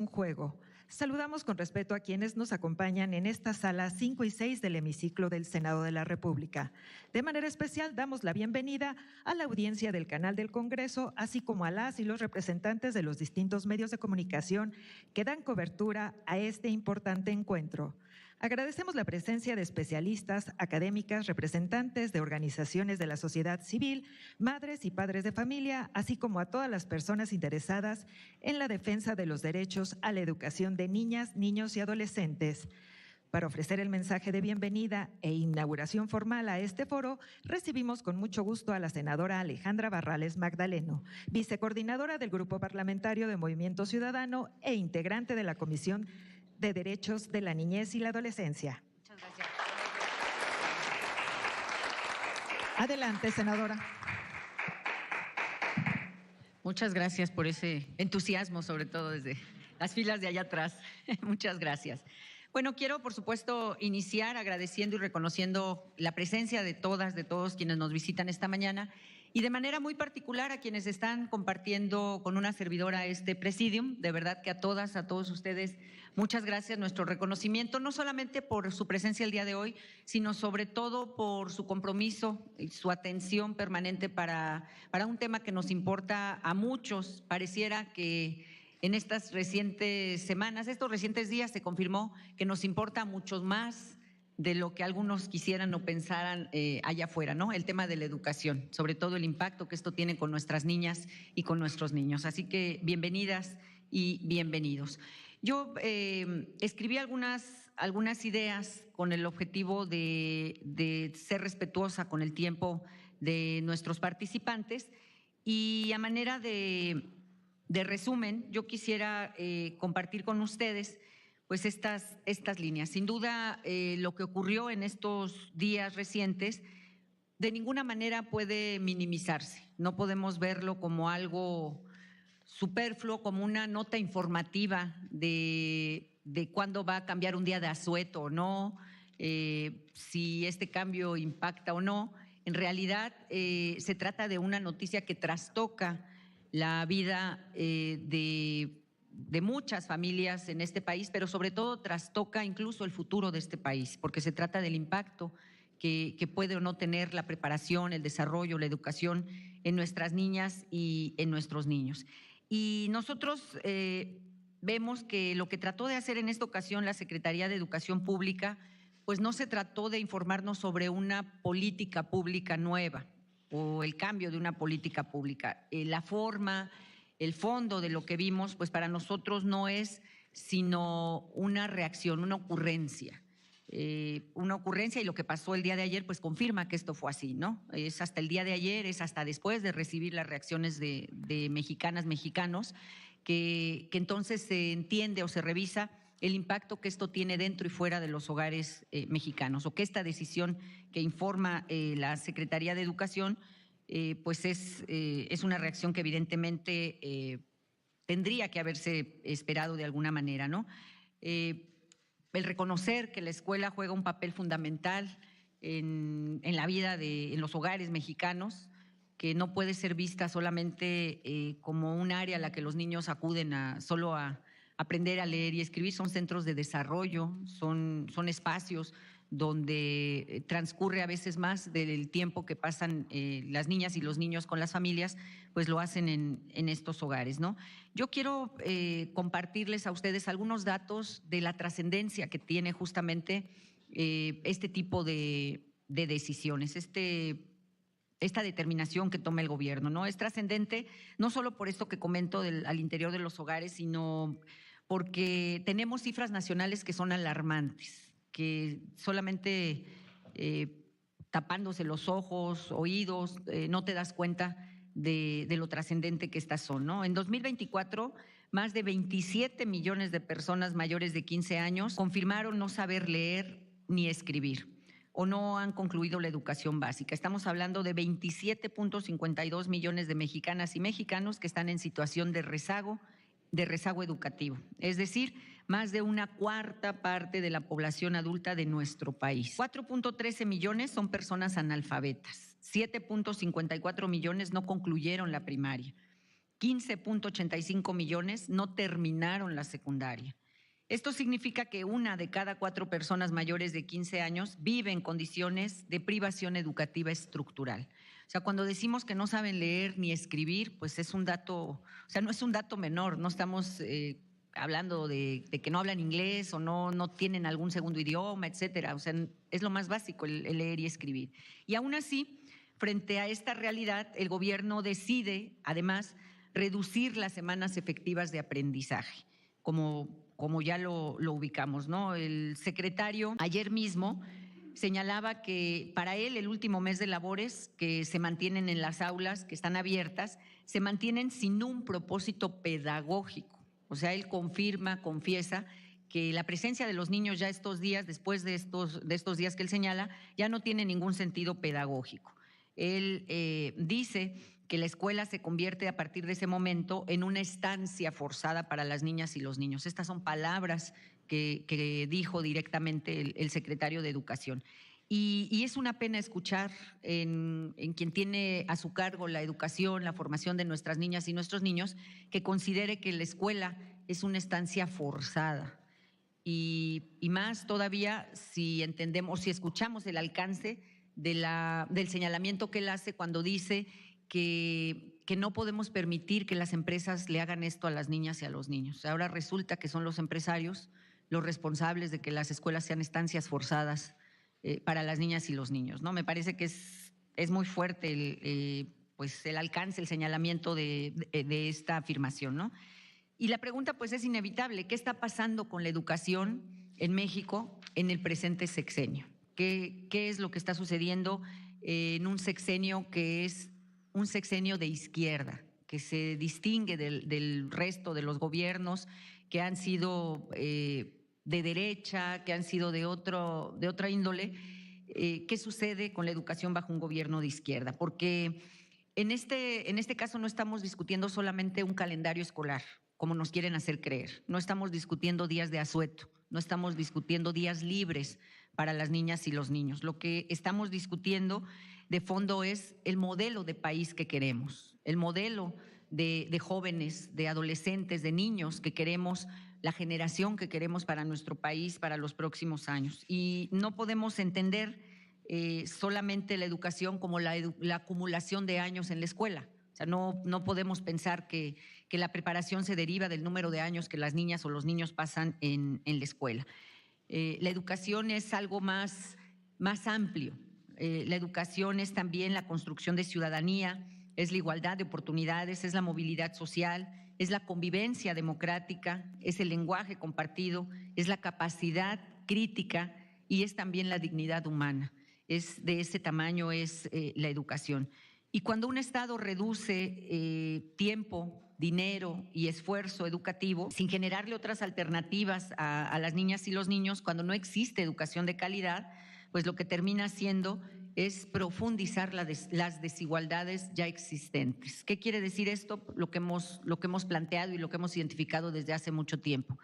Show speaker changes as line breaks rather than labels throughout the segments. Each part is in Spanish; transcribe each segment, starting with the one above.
juego. Saludamos con respeto a quienes nos acompañan en esta sala 5 y 6 del hemiciclo del Senado de la República. De manera especial, damos la bienvenida a la audiencia del canal del Congreso, así como a las y los representantes de los distintos medios de comunicación que dan cobertura a este importante encuentro. Agradecemos la presencia de especialistas, académicas, representantes de organizaciones de la sociedad civil, madres y padres de familia, así como a todas las personas interesadas en la defensa de los derechos a la educación de niñas, niños y adolescentes. Para ofrecer el mensaje de bienvenida e inauguración formal a este foro, recibimos con mucho gusto a la senadora Alejandra Barrales Magdaleno, vicecoordinadora del Grupo Parlamentario de Movimiento Ciudadano e integrante de la Comisión de Derechos de la Niñez y la Adolescencia.
Muchas gracias.
Adelante, senadora.
Muchas gracias por ese entusiasmo, sobre todo desde las filas de allá atrás. Muchas gracias. Bueno, quiero, por supuesto, iniciar agradeciendo y reconociendo la presencia de todas, de todos quienes nos visitan esta mañana y de manera muy particular a quienes están compartiendo con una servidora este presidium. De verdad que a todas, a todos ustedes, muchas gracias. Nuestro reconocimiento, no solamente por su presencia el día de hoy, sino sobre todo por su compromiso y su atención permanente para un tema que nos importa a muchos. Pareciera que en estas recientes semanas, estos recientes días, se confirmó que nos importa a muchos más de lo que algunos quisieran o pensaran allá afuera, ¿no? El tema de la educación, sobre todo el impacto que esto tiene con nuestras niñas y con nuestros niños. Así que bienvenidas y bienvenidos. Yo escribí algunas ideas con el objetivo de ser respetuosa con el tiempo de nuestros participantes y a manera de resumen, yo quisiera compartir con ustedes pues estas líneas. Sin duda, lo que ocurrió en estos días recientes de ninguna manera puede minimizarse. No podemos verlo como algo superfluo, como una nota informativa de cuándo va a cambiar un día de asueto o no, si este cambio impacta o no. En realidad, se trata de una noticia que trastoca la vida de muchas familias en este país, pero sobre todo trastoca incluso el futuro de este país, porque se trata del impacto que puede o no tener la preparación, el desarrollo, la educación en nuestras niñas y en nuestros niños. Y nosotros vemos que lo que trató de hacer en esta ocasión la Secretaría de Educación Pública, pues no se trató de informarnos sobre una política pública nueva o el cambio de una política pública. La forma, el fondo de lo que vimos, pues para nosotros no es sino una reacción, una ocurrencia. Y lo que pasó el día de ayer pues confirma que esto fue así, ¿no? Es hasta el día de ayer, es hasta después de recibir las reacciones de mexicanas, mexicanos, que entonces se entiende o se revisa el impacto que esto tiene dentro y fuera de los hogares mexicanos, o que esta decisión que informa la Secretaría de Educación pues es una reacción que evidentemente tendría que haberse esperado de alguna manera, ¿no? El reconocer que la escuela juega un papel fundamental en la vida en los hogares mexicanos, que no puede ser vista solamente como un área a la que los niños acuden solo a aprender a leer y escribir. Son centros de desarrollo, son espacios donde transcurre a veces más del tiempo que pasan las niñas y los niños con las familias, pues lo hacen en estos hogares, ¿no? Yo quiero compartirles a ustedes algunos datos de la trascendencia que tiene justamente este tipo de decisiones, esta determinación que toma el gobierno, ¿no? Es trascendente no solo por esto que comento al interior de los hogares, sino porque tenemos cifras nacionales que son alarmantes, que solamente tapándose los ojos, oídos, no te das cuenta de lo trascendente que estas son, ¿no? En 2024, más de 27 millones de personas mayores de 15 años confirmaron no saber leer ni escribir, o no han concluido la educación básica. Estamos hablando de 27.52 millones de mexicanas y mexicanos que están en situación de rezago educativo, es decir, más de una cuarta parte de la población adulta de nuestro país. 4.13 millones son personas analfabetas, 7.54 millones no concluyeron la primaria, 15.85 millones no terminaron la secundaria. Esto significa que 1 de cada 4 personas mayores de 15 años vive en condiciones de privación educativa estructural. O sea, cuando decimos que no saben leer ni escribir, pues es un dato, o sea, no es un dato menor, no estamos hablando de que no hablan inglés o no tienen algún segundo idioma, etcétera. O sea, es lo más básico el leer y escribir. Y aún así, frente a esta realidad, el gobierno decide, además, reducir las semanas efectivas de aprendizaje, como ya lo ubicamos, ¿no? El secretario ayer mismo señalaba que para él el último mes de labores que se mantienen en las aulas, que están abiertas, se mantienen sin un propósito pedagógico. O sea, él confiesa que la presencia de los niños ya estos días, después de estos días que él señala, ya no tiene ningún sentido pedagógico. Él dice que la escuela se convierte a partir de ese momento en una estancia forzada para las niñas y los niños. Estas son palabras que dijo directamente el secretario de Educación. Y es una pena escuchar en quien tiene a su cargo la educación, la formación de nuestras niñas y nuestros niños, que considere que la escuela es una estancia forzada. Y más todavía si entendemos, si escuchamos el alcance del señalamiento que él hace cuando dice que no podemos permitir que las empresas le hagan esto a las niñas y a los niños. Ahora resulta que son los empresarios los responsables de que las escuelas sean estancias forzadas para las niñas y los niños, ¿no? Me parece que es muy fuerte pues el alcance, el señalamiento de esta afirmación, ¿no? Y la pregunta pues es inevitable, ¿qué está pasando con la educación en México en el presente sexenio? ¿Qué es lo que está sucediendo en un sexenio que es un sexenio de izquierda, que se distingue del resto de los gobiernos que han sido de derecha, que han sido de otra índole? ¿Qué sucede con la educación bajo un gobierno de izquierda? Porque en este caso no estamos discutiendo solamente un calendario escolar, como nos quieren hacer creer. No estamos discutiendo días de asueto, no estamos discutiendo días libres para las niñas y los niños. Lo que estamos discutiendo de fondo es el modelo de país que queremos, el modelo de jóvenes, de adolescentes, de niños que queremos, la generación que queremos para nuestro país para los próximos años. Y no podemos entender solamente la educación como la acumulación de años en la escuela. O sea, no podemos pensar que la preparación se deriva del número de años que las niñas o los niños pasan en la escuela. La educación es algo más amplio. La educación es también la construcción de ciudadanía, es la igualdad de oportunidades, es la movilidad social, es la convivencia democrática, es el lenguaje compartido, es la capacidad crítica y es también la dignidad humana. Es de ese tamaño es la educación. Y cuando un Estado reduce tiempo, dinero y esfuerzo educativo sin generarle otras alternativas a las niñas y los niños, cuando no existe educación de calidad, pues lo que termina haciendo es profundizar las desigualdades ya existentes. ¿Qué quiere decir esto? Lo que hemos planteado y lo que hemos identificado desde hace mucho tiempo.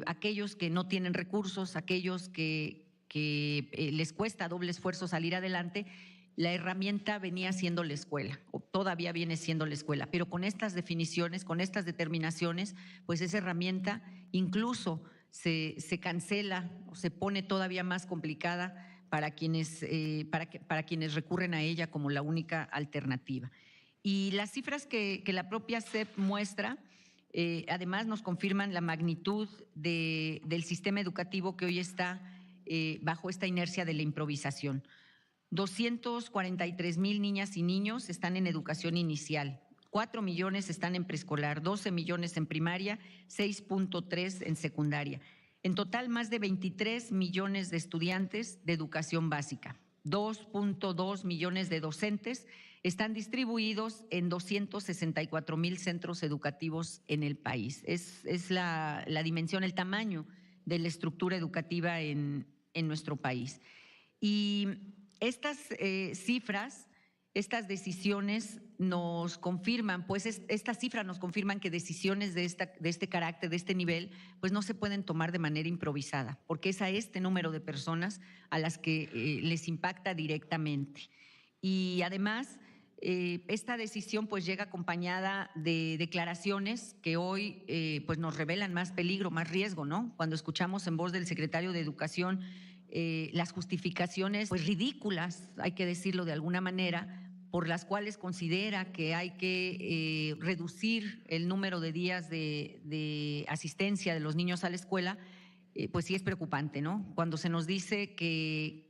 Aquellos que no tienen recursos, aquellos que les cuesta doble esfuerzo salir adelante, la herramienta venía siendo la escuela, o todavía viene siendo la escuela, pero con estas definiciones, con estas determinaciones, pues esa herramienta incluso se cancela o se pone todavía más complicada para quienes recurren a ella como la única alternativa. Y las cifras que la propia SEP muestra, además nos confirman la magnitud del sistema educativo que hoy está bajo esta inercia de la improvisación. 243,000 niñas y niños están en educación inicial, 4 millones están en preescolar, 12 millones en primaria, 6.3 en secundaria. En total, más de 23 millones de estudiantes de educación básica, 2.2 millones de docentes están distribuidos en 264,000 centros educativos en el país. Es la dimensión, el tamaño de la estructura educativa en nuestro país. Y estas cifras, estas decisiones nos confirman, pues estas cifras nos confirman que decisiones de este carácter, de este nivel, pues no se pueden tomar de manera improvisada, porque es a este número de personas a las que les impacta directamente. Y además, Esta decisión pues llega acompañada de declaraciones que hoy pues nos revelan más peligro, más riesgo, ¿no? Cuando escuchamos en voz del secretario de Educación las justificaciones pues ridículas, hay que decirlo de alguna manera, por las cuales considera que hay que reducir el número de días de asistencia de los niños a la escuela, pues sí es preocupante, ¿no? Cuando se nos dice que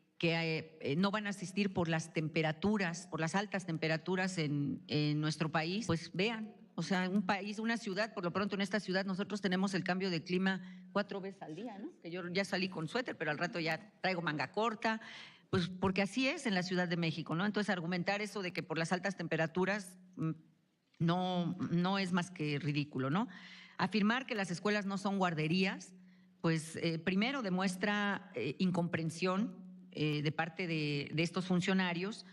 no van a asistir por las temperaturas, por las altas temperaturas en nuestro país, pues vean, o sea, un país, una ciudad, por lo pronto en esta ciudad nosotros tenemos el cambio de clima 4 veces al día, ¿no? Que yo ya salí con suéter, pero al rato ya traigo manga corta, pues porque así es en la Ciudad de México, ¿no? Entonces argumentar eso de que por las altas temperaturas no es más que ridículo, ¿no? Afirmar que las escuelas no son guarderías, pues primero demuestra incomprensión de parte de estos funcionarios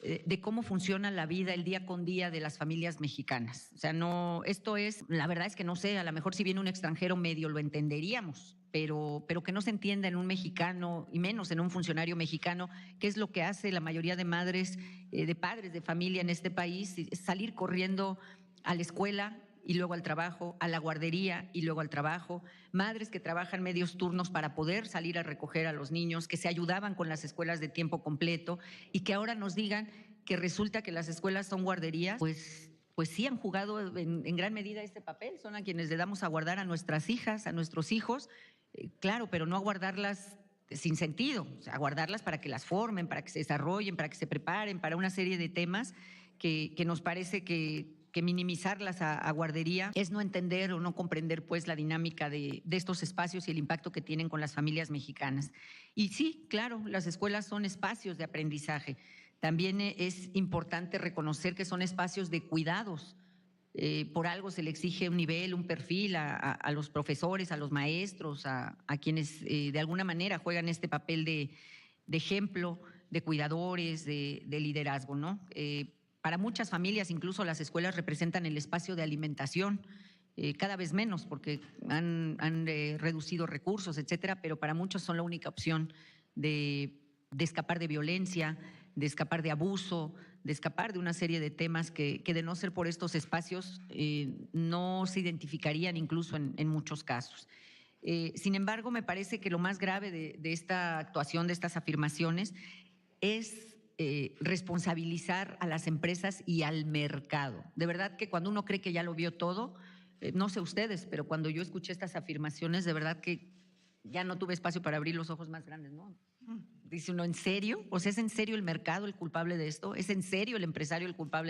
de cómo funciona la vida el día con día de las familias mexicanas. O sea, no, esto es, la verdad es que no sé, a lo mejor si viene un extranjero medio lo entenderíamos, pero que no se entienda en un mexicano y menos en un funcionario mexicano, qué es lo que hace la mayoría de madres, de padres de familia en este país, es salir corriendo a la escuela y luego al trabajo, a la guardería y luego al trabajo, madres que trabajan medios turnos para poder salir a recoger a los niños, que se ayudaban con las escuelas de tiempo completo y que ahora nos digan que resulta que las escuelas son guarderías, pues sí han jugado en gran medida este papel, son a quienes le damos a guardar a nuestras hijas, a nuestros hijos, claro, pero no a guardarlas sin sentido, o sea, a guardarlas para que las formen, para que se desarrollen, para que se preparen, para una serie de temas que nos parece que minimizarlas a guardería es no entender o no comprender pues la dinámica de estos espacios y el impacto que tienen con las familias mexicanas. Y sí, claro, las escuelas son espacios de aprendizaje. También es importante reconocer que son espacios de cuidados. Por algo se le exige un nivel, un perfil a los profesores, a los maestros, a quienes de alguna manera juegan este papel de ejemplo, de cuidadores, de liderazgo, ¿no? Para muchas familias, incluso las escuelas representan el espacio de alimentación, cada vez menos porque han reducido recursos, etcétera, pero para muchos son la única opción de escapar de violencia, de escapar de abuso, de escapar de una serie de temas que de no ser por estos espacios no se identificarían incluso en muchos casos. Sin embargo, me parece que lo más grave de esta actuación, de estas afirmaciones, es responsabilizar a las empresas y al mercado. De verdad que cuando uno cree que ya lo vio todo, no sé ustedes, pero cuando yo escuché estas afirmaciones, de verdad que ya no tuve espacio para abrir los ojos más grandes, ¿no? Dice uno, ¿en serio? O sea, ¿es en serio el mercado el culpable de esto? ¿Es en serio el empresario el culpable de